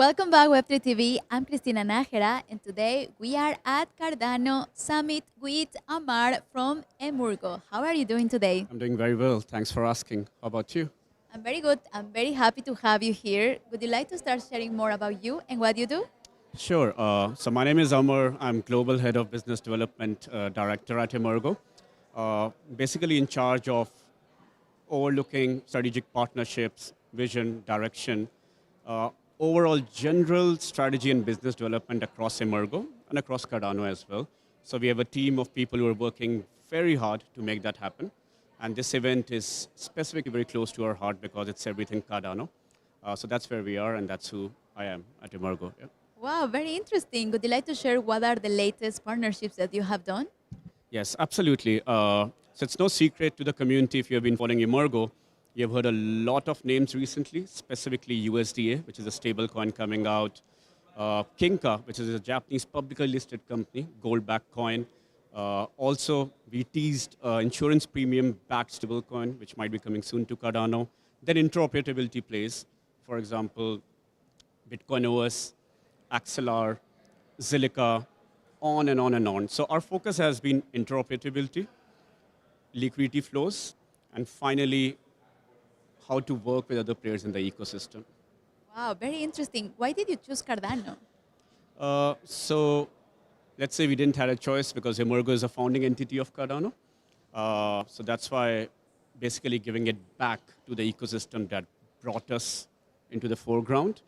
Welcome back, Web3 TV. I'm Cristina Najera, and today we are at Cardano Summit with Amar from Emurgo. How are you doing today? I'm doing very well. Thanks for asking. How about you? I'm very good. I'm very happy to have you here. Would you like to start sharing more about you and what you do? Sure. So my name is Amar. I'm Global Head of Business Development Director at Emurgo. Basically in charge of overlooking strategic partnerships, vision, direction, uh, overall general strategy and business development across Emurgo and across Cardano as well. So we have a team of people who are working very hard to make that happen. And this event is specifically very close to our heart because it's everything Cardano. So that's where we are, and that's who I am at Emurgo. Yeah. Wow, very interesting. Would you like to share what are the latest partnerships that you have done? Yes, absolutely. So it's no secret to the community if you have been following Emurgo. You have heard a lot of names recently, specifically USDA, which is a stable coin coming out. Kinka, which is a Japanese publicly listed company, gold-backed coin. Also, we teased insurance premium-backed stablecoin, which might be coming soon to Cardano. Then interoperability plays, for example, Bitcoin OS, Axelar, Zilliqa, on and on and on. So our focus has been interoperability, liquidity flows, and finally, how to work with other players in the ecosystem. Wow, very interesting. Why did you choose Cardano? So let's say we didn't have a choice because Emurgo is a founding entity of Cardano. So that's why basically giving it back to the ecosystem that brought us into the foreground.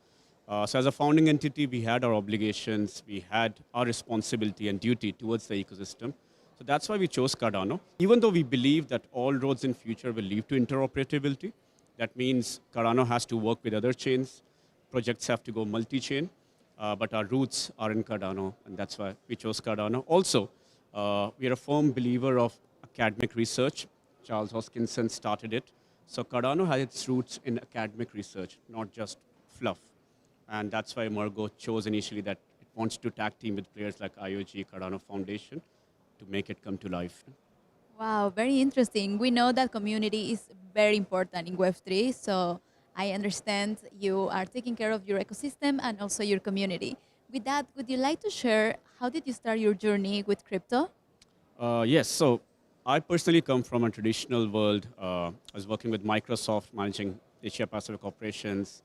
So as a founding entity, we had our obligations, we had our responsibility and duty towards the ecosystem. So that's why we chose Cardano. Even though we believe that all roads in future will lead to interoperability, that means Cardano has to work with other chains, projects have to go multi-chain, but our roots are in Cardano, and that's why we chose Cardano. Also, we are a firm believer of academic research. Charles Hoskinson started it. So Cardano has its roots in academic research, not just fluff. And that's why Emurgo chose initially that it wants to tag team with players like IOG, Cardano Foundation, to make it come to life. Wow, very interesting. We know that community is very important in Web3, so I understand you are taking care of your ecosystem and also your community. With that, would you like to share how did you start your journey with crypto? Yes, so I personally come from a traditional world. I was working with Microsoft, managing Asia Pacific operations,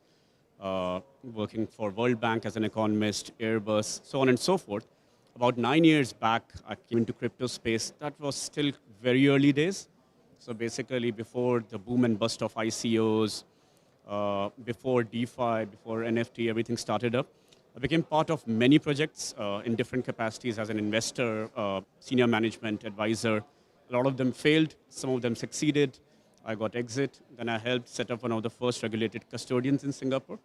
working for World Bank as an economist, Airbus, so on and so forth. About 9 years back, I came into crypto space. That was still very early days. So basically before the boom and bust of ICOs, before DeFi, before NFT, everything started up. I became part of many projects in different capacities as an investor, senior management advisor. A lot of them failed, some of them succeeded. I got exit. Then I helped set up one of the first regulated custodians in Singapore.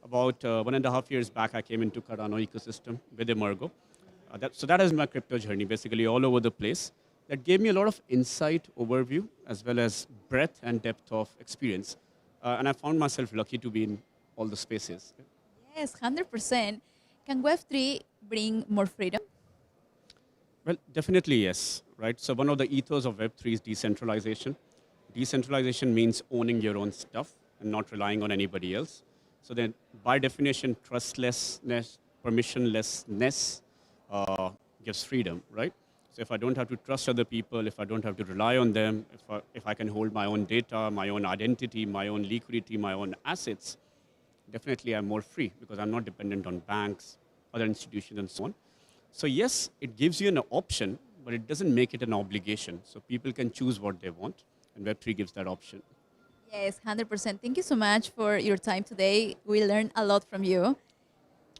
About 1.5 years back, I came into Cardano ecosystem with Emurgo. So that is my crypto journey, basically all over the place. That gave me a lot of insight, overview, as well as breadth and depth of experience. And I found myself lucky to be in all the spaces. Yes, 100%. Can Web3 bring more freedom? Well, definitely yes, right? So one of the ethos of Web3 is decentralization. Decentralization means owning your own stuff and not relying on anybody else. So then, by definition, trustlessness, permissionlessness gives freedom, right? So if I don't have to trust other people, if I don't have to rely on them, if I can hold my own data, my own identity, my own liquidity, my own assets, definitely I'm more free because I'm not dependent on banks, other institutions, and so on. So yes, it gives you an option, but it doesn't make it an obligation. So people can choose what they want, and Web3 gives that option. Yes, 100%. Thank you so much for your time today. We learned a lot from you.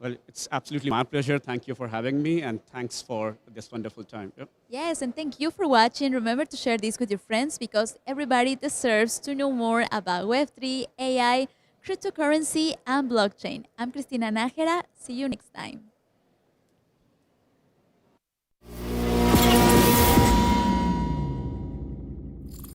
Well, it's absolutely my pleasure. Thank you for having me, and thanks for this wonderful time. Yep. Yes, and thank you for watching. Remember to share this with your friends because everybody deserves to know more about Web3, AI, cryptocurrency, and blockchain. I'm Cristina Najera. See you next time.